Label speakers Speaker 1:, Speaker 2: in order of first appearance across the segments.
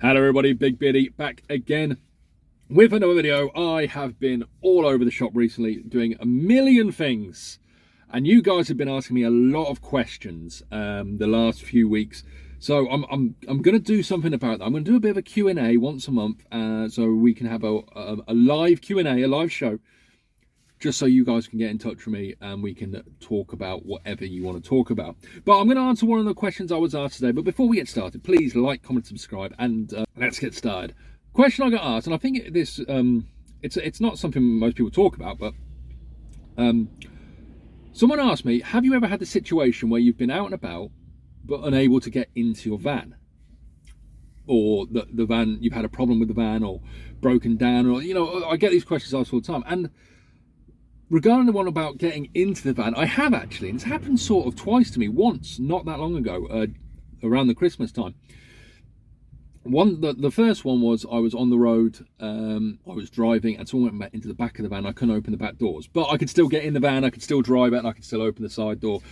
Speaker 1: Hello everybody, Big Beardy back again with another video. I have been all over the shop recently doing a million things, and you guys have been asking me a lot of questions the last few weeks. So I'm going to do something about that. I'm going to do a bit of a Q&A once a month, so we can have a live Q&A, a live show, just so you guys can get in touch with me and we can talk about whatever you want to talk about. But I'm going to answer one of the questions I was asked today. But before we get started, please like, comment, subscribe, and let's get started. Question I got asked, and I think it's not something most people talk about, but someone asked me, have you ever had the situation where you've been out and about but unable to get into your van? Or the van, you've had a problem with the van, or broken down, or, you know, I get these questions asked all the time. And regarding the one about getting into the van, I have actually, and it's happened sort of twice to me. Once, not that long ago, around the Christmas time. The first one was I was on the road, I was driving, and someone went into the back of the van. I couldn't open the back doors, but I could still get in the van, I could still drive it, and I could still open the side door.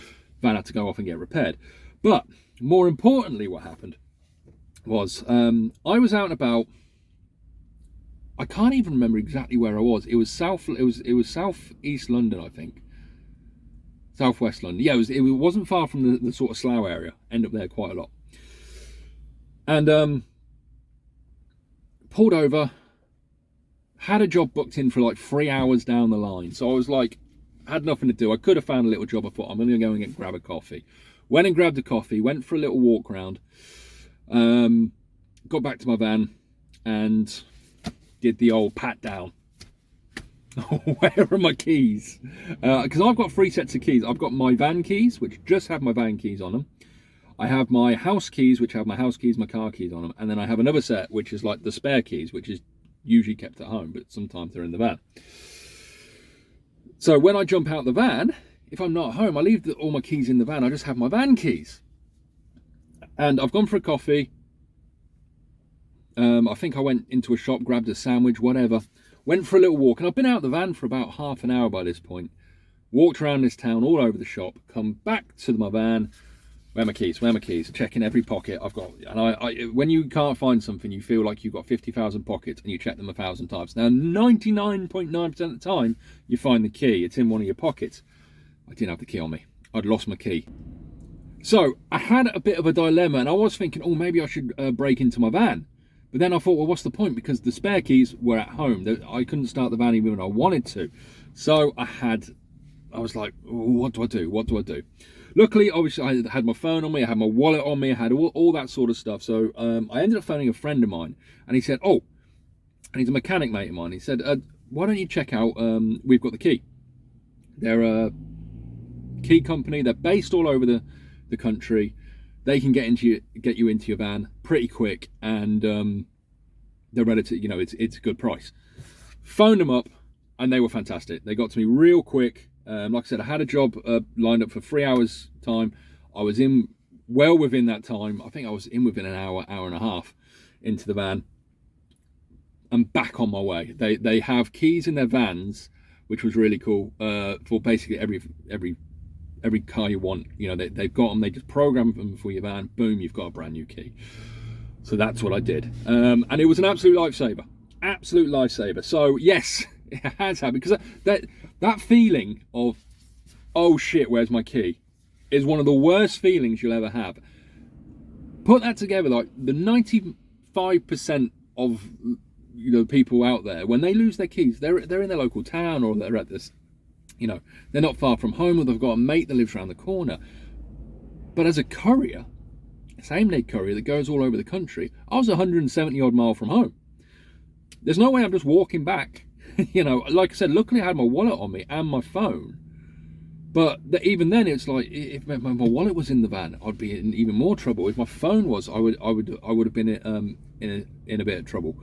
Speaker 1: Van had to go off and get repaired. But more importantly, what happened was I was out and about. I can't even remember exactly where I was. It was southeast London, I think. Southwest London. Yeah, it wasn't far from the sort of Slough area. End up there quite a lot. And pulled over, had a job booked in for like 3 hours down the line. So I was like, had nothing to do. I could have found a little job. I thought, I'm going to go and grab a coffee. Went and grabbed a coffee, went for a little walk around, got back to my van and did the old pat down. Where are my keys? Because I've got 3 sets of keys. I've got my van keys, which just have my van keys on them. I have my house keys, which have my house keys, my car keys on them. And then I have another set, which is like the spare keys, which is usually kept at home, but sometimes they're in the van. So when I jump out the van, if I'm not home, I leave all my keys in the van. I just have my van keys. And I've gone for a coffee. I think I went into a shop, grabbed a sandwich, whatever. Went for a little walk, and I've been out the van for about half an hour by this point. Walked around this town, all over the shop. Come back to my van. Where are my keys? Where are my keys? Checking every pocket I've got. And when you can't find something, you feel like you've got 50,000 pockets, and you check them 1,000 times. Now, 99.9% of the time, you find the key. It's in one of your pockets. I didn't have the key on me. I'd lost my key. So I had a bit of a dilemma, and I was thinking, oh, maybe I should break into my van. But then I thought, well, what's the point? Because the spare keys were at home. I couldn't start the van even when I wanted to. So I was like, oh, what do I do? What do I do? Luckily, obviously, I had my phone on me. I had my wallet on me. I had all that sort of stuff. So I ended up phoning a friend of mine. And he said, oh, and he's a mechanic mate of mine. He said, why don't you check out We've Got the Key. They're a key company. They're based all over the country. They can get you into your van pretty quick, and they're relative. You know, it's a good price. Phoned them up, and they were fantastic. They got to me real quick. Like I said, I had a job lined up for 3 hours time. I was in well within that time. I think I was in within an hour and a half into the van. I'm back on my way. They have keys in their vans, which was really cool, for basically every car you want. You know, they've got them. They just program them for your van. Boom, you've got a brand new key. So that's what I did, and it was an absolute lifesaver. Absolute lifesaver. So yes, it has happened, because that feeling of, oh shit, where's my key, is one of the worst feelings you'll ever have. Put that together, like the 95% of, you know, people out there, when they lose their keys, they're in their local town, or they're at this, you know, they're not far from home, or they've got a mate that lives around the corner. But as a courier, same-day courier that goes all over the country, I was 170 odd mile from home. There's no way I'm just walking back. You know, like I said, luckily I had my wallet on me and my phone. But even then, it's like, if my wallet was in the van, I'd be in even more trouble. If my phone was, I would have been in a bit of trouble.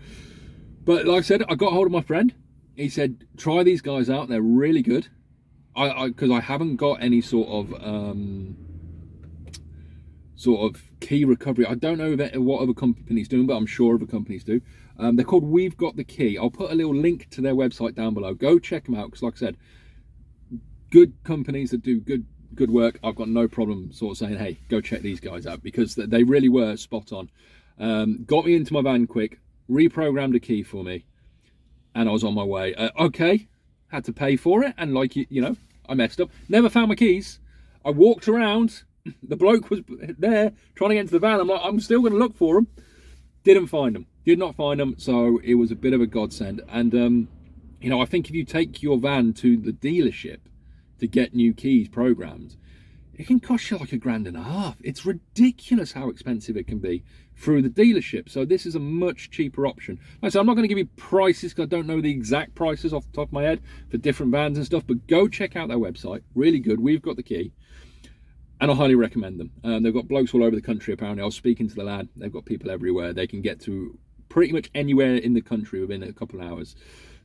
Speaker 1: But like I said, I got hold of my friend. He said, try these guys out. They're really good. Because I haven't got any sort of key recovery. I don't know what other companies do, but I'm sure other companies do. They're called We've Got the Key. I'll put a little link to their website down below. Go check them out, because like I said, good companies that do good work. I've got no problem sort of saying, hey, go check these guys out, because they really were spot on. got me into my van quick, reprogrammed a key for me, and I was on my way. Okay, had to pay for it, and like you know, I messed up. Never found my keys. I walked around. The bloke was there trying to get into the van. I'm like, I'm still going to look for them. Didn't find them. Did not find them. So it was a bit of a godsend. And you know, I think if you take your van to the dealership to get new keys programmed, it can cost you like £1.5 grand. It's ridiculous how expensive it can be through the dealership. So this is a much cheaper option. Like I said, I'm not going to give you prices because I don't know the exact prices off the top of my head for different vans and stuff, but go check out their website. Really good. We've got the key. And I highly recommend them. They've got blokes all over the country, apparently. I was speaking to the lad. They've got people everywhere. They can get to pretty much anywhere in the country within a couple of hours.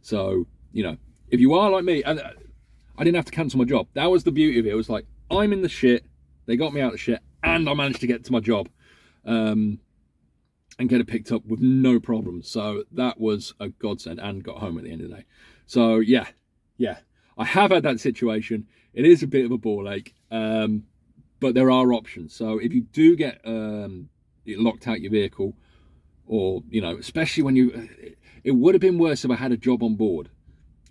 Speaker 1: So, you know, if you are like me, and I didn't have to cancel my job. That was the beauty of it. It was like, I'm in the shit. They got me out of the shit. And I managed to get to my job and get it picked up with no problem. So that was a godsend, and got home at the end of the day. So, yeah. I have had that situation. It is a bit of a ball ache. But there are options. So if you do get locked out your vehicle, or, you know, especially when it would have been worse if I had a job on board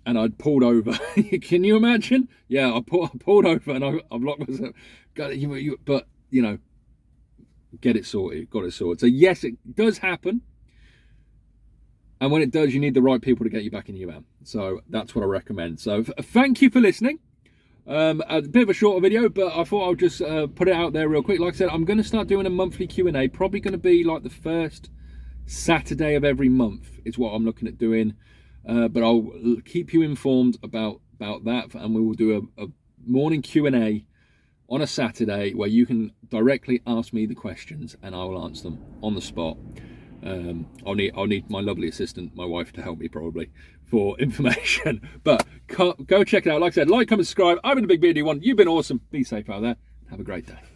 Speaker 1: and I'd pulled over. Can you imagine? Yeah, I pulled over and I've locked myself. But, you know, get it sorted, got it sorted. So yes, it does happen. And when it does, you need the right people to get you back in your van. So that's what I recommend. So thank you for listening. A bit of a shorter video, but I thought I'll just put it out there real quick. Like I said, I'm going to start doing a monthly Q&A, probably going to be like the first Saturday of every month is what I'm looking at doing, but I'll keep you informed about that, and we will do a morning Q&A on a Saturday where you can directly ask me the questions and I will answer them on the spot. I'll need my lovely assistant, my wife, to help me probably for information. But go check it out. Like I said, like, comment, subscribe. I've been the Big Beardy One. You've been awesome. Be safe out there. Have a great day.